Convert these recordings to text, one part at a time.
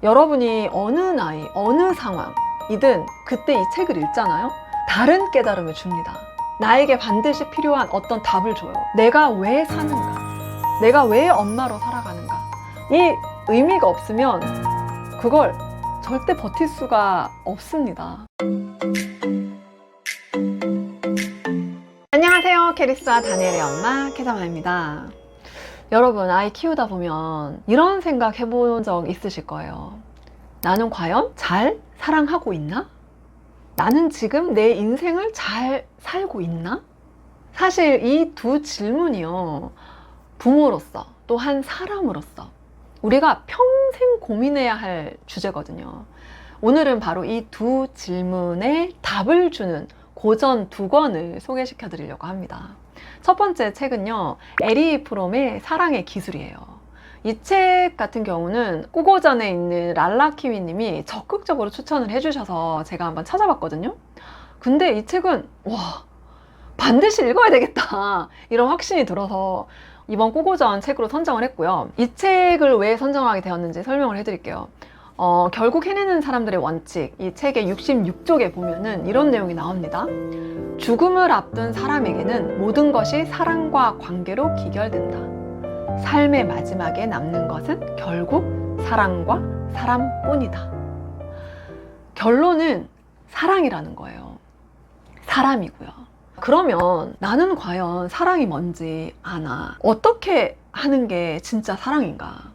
여러분이 어느 나이, 어느 상황이든 그때 이 책을 읽잖아요? 다른 깨달음을 줍니다. 나에게 반드시 필요한 어떤 답을 줘요. 내가 왜 사는가? 내가 왜 엄마로 살아가는가? 이 의미가 없으면 그걸 절대 버틸 수가 없습니다. 안녕하세요. 캐리스와 다니엘의 엄마 캐자마입니다. 여러분, 아이 키우다 보면 이런 생각 해본 적 있으실 거예요. 나는 과연 잘 사랑하고 있나? 나는 지금 내 인생을 잘 살고 있나? 사실 이 두 질문이요, 부모로서 또 한 사람으로서 우리가 평생 고민해야 할 주제거든요. 오늘은 바로 이 두 질문에 답을 주는 고전 두 권을 소개시켜 드리려고 합니다. 첫 번째 책은요, 에리 프롬의 사랑의 기술이에요. 이 책 같은 경우는 꾸고전에 있는 랄라키위 님이 적극적으로 추천을 해주셔서 제가 한번 찾아봤거든요. 근데 이 책은 반드시 읽어야 되겠다 이런 확신이 들어서 이번 꾸고전 책으로 선정을 했고요. 이 책을 왜 선정하게 되었는지 설명을 해드릴게요. 결국 해내는 사람들의 원칙, 이 책의 66쪽에 보면은 이런 내용이 나옵니다. 죽음을 앞둔 사람에게는 모든 것이 사랑과 관계로 기결된다. 삶의 마지막에 남는 것은 결국 사랑과 사람뿐이다. 결론은 사랑이라는 거예요. 사람이고요. 그러면 나는 과연 사랑이 뭔지 아나? 어떻게 하는 게 진짜 사랑인가?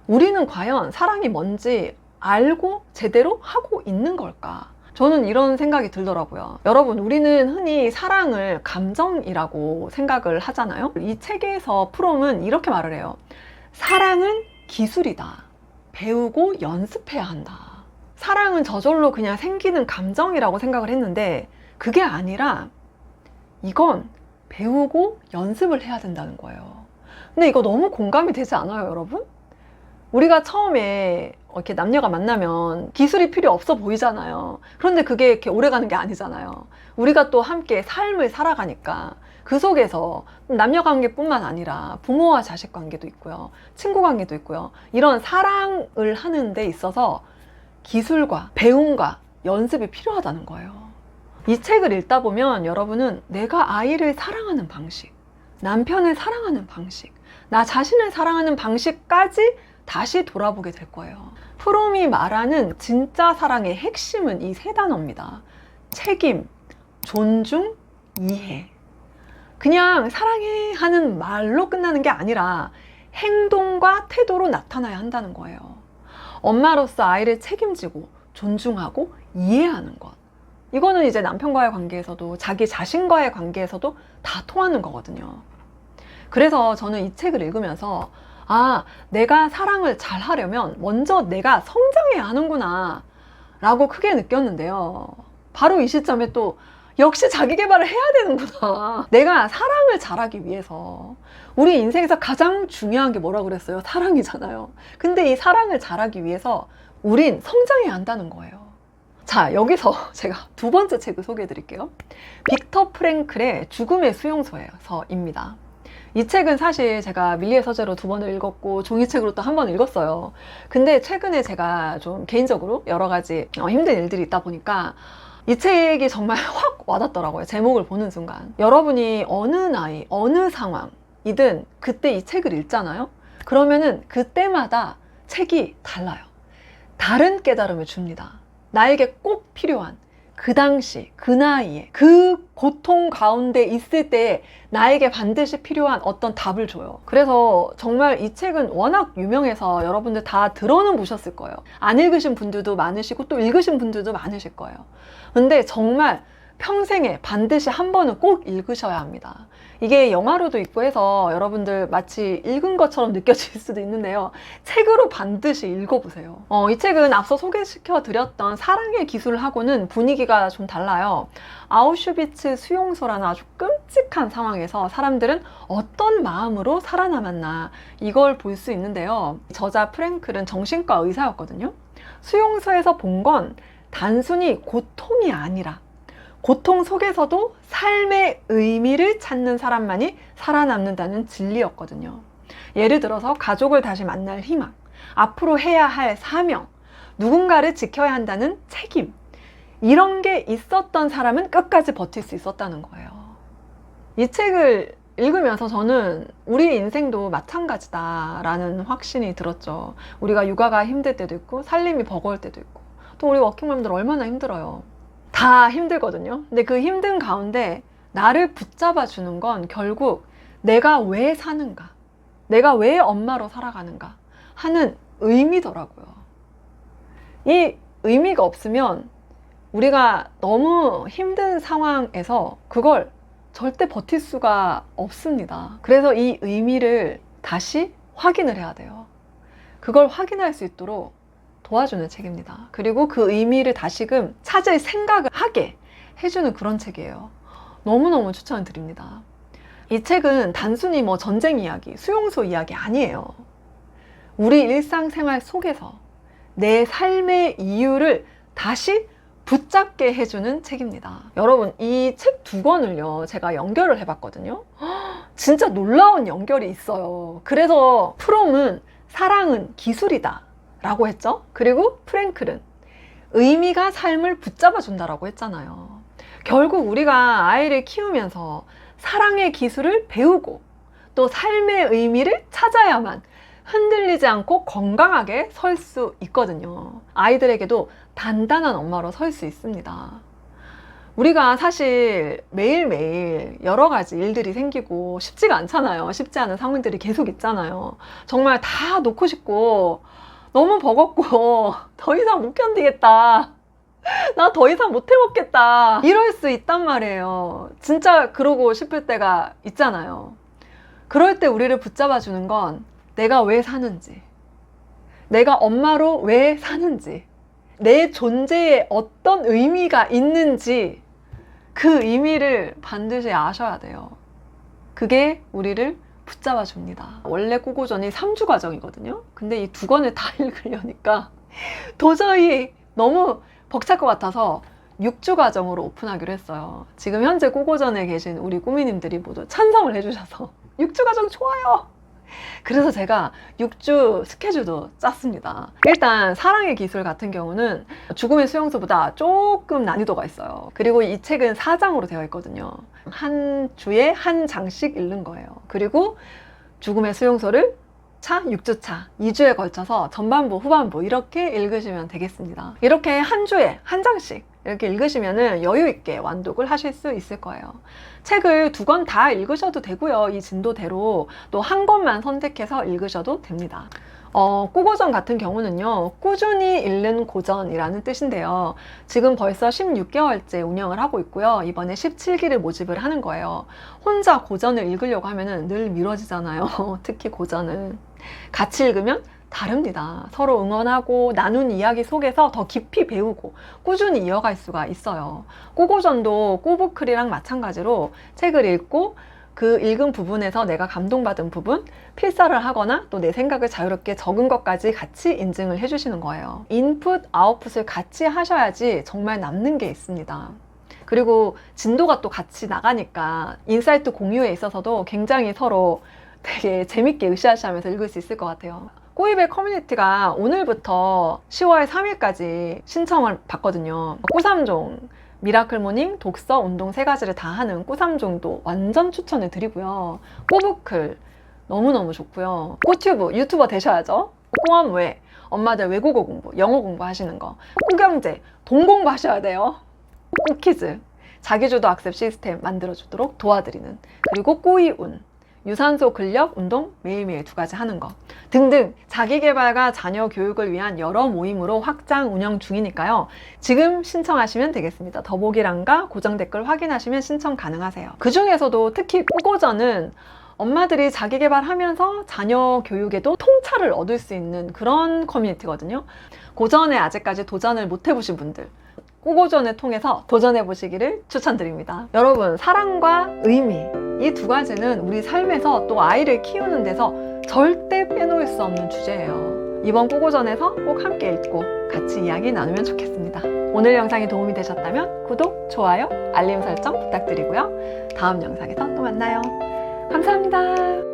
우리는 과연 사랑이 뭔지 알고 제대로 하고 있는 걸까? 저는 이런 생각이 들더라고요. 여러분, 우리는 흔히 사랑을 감정이라고 생각을 하잖아요. 이 책에서 프롬은 이렇게 말을 해요. 사랑은 기술이다. 배우고 연습해야 한다. 사랑은 저절로 그냥 생기는 감정이라고 생각을 했는데 그게 아니라 이건 배우고 연습을 해야 된다는 거예요. 근데 이거 너무 공감이 되지 않아요, 여러분? 우리가 처음에 이렇게 남녀가 만나면 기술이 필요 없어 보이잖아요. 그런데 그게 이렇게 오래 가는 게 아니잖아요. 우리가 또 함께 삶을 살아가니까 그 속에서 남녀 관계뿐만 아니라 부모와 자식 관계도 있고요, 친구 관계도 있고요. 이런 사랑을 하는 데 있어서 기술과 배움과 연습이 필요하다는 거예요. 이 책을 읽다 보면 여러분은 내가 아이를 사랑하는 방식, 남편을 사랑하는 방식, 나 자신을 사랑하는 방식까지 다시 돌아보게 될 거예요. 프롬이 말하는 진짜 사랑의 핵심은 이 세 단어입니다. 책임, 존중, 이해. 그냥 사랑해 하는 말로 끝나는 게 아니라 행동과 태도로 나타나야 한다는 거예요. 엄마로서 아이를 책임지고 존중하고 이해하는 것. 이거는 이제 남편과의 관계에서도 자기 자신과의 관계에서도 다 통하는 거거든요. 그래서 저는 이 책을 읽으면서 내가 사랑을 잘 하려면 먼저 내가 성장해야 하는구나 라고 크게 느꼈는데요. 바로 이 시점에 또 역시 자기 개발을 해야 되는구나. 내가 사랑을 잘하기 위해서, 우리 인생에서 가장 중요한 게 뭐라고 그랬어요? 사랑이잖아요. 근데 이 사랑을 잘하기 위해서 우린 성장해야 한다는 거예요. 자, 여기서 제가 두 번째 책을 소개해 드릴게요. 빅터 프랭클의 죽음의 수용소에서입니다. 이 책은 사실 제가 밀리의 서재로 두 번을 읽었고 종이책으로 또 한 번 읽었어요. 근데 최근에 제가 좀 개인적으로 여러 가지 힘든 일들이 있다 보니까 이 책이 정말 확 와닿더라고요. 제목을 보는 순간. 여러분이 어느 나이, 어느 상황이든 그때 이 책을 읽잖아요. 그러면은 그때마다 책이 달라요. 다른 깨달음을 줍니다. 나에게 꼭 필요한 그 당시, 그 나이에, 그 고통 가운데 있을 때에 나에게 반드시 필요한 어떤 답을 줘요. 그래서 정말 이 책은 워낙 유명해서 여러분들 다 들어는 보셨을 거예요. 안 읽으신 분들도 많으시고 또 읽으신 분들도 많으실 거예요. 근데 정말 평생에 반드시 한 번은 꼭 읽으셔야 합니다. 이게 영화로도 있고 해서 여러분들 마치 읽은 것처럼 느껴질 수도 있는데요. 책으로 반드시 읽어보세요. 이 책은 앞서 소개시켜 드렸던 사랑의 기술하고는 분위기가 좀 달라요. 아우슈비츠 수용소라는 아주 끔찍한 상황에서 사람들은 어떤 마음으로 살아남았나, 이걸 볼 수 있는데요. 저자 프랭클은 정신과 의사였거든요. 수용소에서 본 건 단순히 고통이 아니라 고통 속에서도 삶의 의미를 찾는 사람만이 살아남는다는 진리였거든요. 예를 들어서 가족을 다시 만날 희망, 앞으로 해야 할 사명, 누군가를 지켜야 한다는 책임, 이런 게 있었던 사람은 끝까지 버틸 수 있었다는 거예요. 이 책을 읽으면서 저는 우리 인생도 마찬가지다라는 확신이 들었죠. 우리가 육아가 힘들 때도 있고 살림이 버거울 때도 있고, 또 우리 워킹맘들 얼마나 힘들어요. 다 힘들거든요. 근데 그 힘든 가운데 나를 붙잡아 주는 건 결국 내가 왜 사는가, 내가 왜 엄마로 살아가는가 하는 의미더라고요. 이 의미가 없으면 우리가 너무 힘든 상황에서 그걸 절대 버틸 수가 없습니다. 그래서 이 의미를 다시 확인을 해야 돼요. 그걸 확인할 수 있도록 도와주는 책입니다. 그리고 그 의미를 다시금 찾을 생각을 하게 해주는 그런 책이에요. 너무너무 추천을 드립니다. 이 책은 단순히 뭐 전쟁 이야기, 수용소 이야기 아니에요. 우리 일상생활 속에서 내 삶의 이유를 다시 붙잡게 해주는 책입니다. 여러분, 이 책 2권을요 제가 연결을 해봤거든요. 진짜 놀라운 연결이 있어요. 그래서 프롬은 사랑은 기술이다 라고 했죠. 그리고 프랭클은 의미가 삶을 붙잡아 준다라고 했잖아요. 결국 우리가 아이를 키우면서 사랑의 기술을 배우고 또 삶의 의미를 찾아야만 흔들리지 않고 건강하게 설 수 있거든요. 아이들에게도 단단한 엄마로 설 수 있습니다. 우리가 사실 매일매일 여러 가지 일들이 생기고 쉽지가 않잖아요. 쉽지 않은 상황들이 계속 있잖아요. 정말 다 놓고 싶고 너무 버겁고 더 이상 못 견디겠다, 나 더 이상 못 해먹겠다, 이럴 수 있단 말이에요. 진짜 그러고 싶을 때가 있잖아요. 그럴 때 우리를 붙잡아 주는 건 내가 왜 사는지, 내가 엄마로 왜 사는지, 내 존재에 어떤 의미가 있는지 그 의미를 반드시 아셔야 돼요. 그게 우리를 붙잡아 줍니다. 원래 꾸고전이 3주 과정이거든요. 근데 이 2권을 다 읽으려니까 도저히 너무 벅찰 것 같아서 6주 과정으로 오픈하기로 했어요. 지금 현재 꾸고전에 계신 우리 꾸미님들이 모두 찬성을 해주셔서 6주 과정 좋아요! 그래서 제가 6주 스케줄도 짰습니다. 일단 사랑의 기술 같은 경우는 죽음의 수용소보다 조금 난이도가 있어요. 그리고 이 책은 4장으로 되어 있거든요. 한 주에 한 장씩 읽는 거예요. 그리고 죽음의 수용소를 6주차 2주에 걸쳐서 전반부 후반부 이렇게 읽으시면 되겠습니다. 이렇게 한 주에 한 장씩 이렇게 읽으시면 여유 있게 완독을 하실 수 있을 거예요. 책을 2권 다 읽으셔도 되고요. 이 진도대로 또 한 권만 선택해서 읽으셔도 됩니다. 꾸고전 같은 경우는요, 꾸준히 읽는 고전이라는 뜻인데요. 지금 벌써 16개월째 운영을 하고 있고요. 이번에 17기를 모집을 하는 거예요. 혼자 고전을 읽으려고 하면 늘 미뤄지잖아요. 특히 고전은. 같이 읽으면 다릅니다. 서로 응원하고 나눈 이야기 속에서 더 깊이 배우고 꾸준히 이어갈 수가 있어요. 꾸고전도 꾸부클이랑 마찬가지로 책을 읽고 그 읽은 부분에서 내가 감동받은 부분 필사를 하거나 또 내 생각을 자유롭게 적은 것까지 같이 인증을 해주시는 거예요. 인풋, 아웃풋을 같이 하셔야지 정말 남는 게 있습니다. 그리고 진도가 또 같이 나가니까 인사이트 공유에 있어서도 굉장히 서로 되게 재밌게 으쌰으쌰하면서 읽을 수 있을 것 같아요. 꼬이벨 커뮤니티가 오늘부터 10월 3일까지 신청을 받거든요. 꾸3종, 미라클 모닝, 독서, 운동 3가지를 다 하는 꾸3종도 완전 추천을 드리고요. 꾸부클 너무너무 좋고요. 꾸튜브, 유튜버 되셔야죠. 꾸엄 외, 엄마들 외국어 공부, 영어 공부 하시는 거. 꾸경제, 돈 공부하셔야 돼요. 꾸키즈, 자기주도 학습 시스템 만들어주도록 도와드리는. 그리고 꾸이운, 유산소 근력 운동 매일매일 2가지 하는 거 등등 자기개발과 자녀 교육을 위한 여러 모임으로 확장 운영 중이니까요. 지금 신청하시면 되겠습니다. 더보기란과 고정 댓글 확인하시면 신청 가능하세요. 그 중에서도 특히 꾸고전은 엄마들이 자기개발하면서 자녀 교육에도 통찰을 얻을 수 있는 그런 커뮤니티거든요. 고전에 아직까지 도전을 못 해보신 분들, 꾸고전을 통해서 도전해 보시기를 추천드립니다. 여러분, 사랑과 의미, 이 2가지는 우리 삶에서 또 아이를 키우는 데서 절대 빼놓을 수 없는 주제예요. 이번 꾸고전에서 꼭 함께 읽고 같이 이야기 나누면 좋겠습니다. 오늘 영상이 도움이 되셨다면 구독, 좋아요, 알림 설정 부탁드리고요. 다음 영상에서 또 만나요. 감사합니다.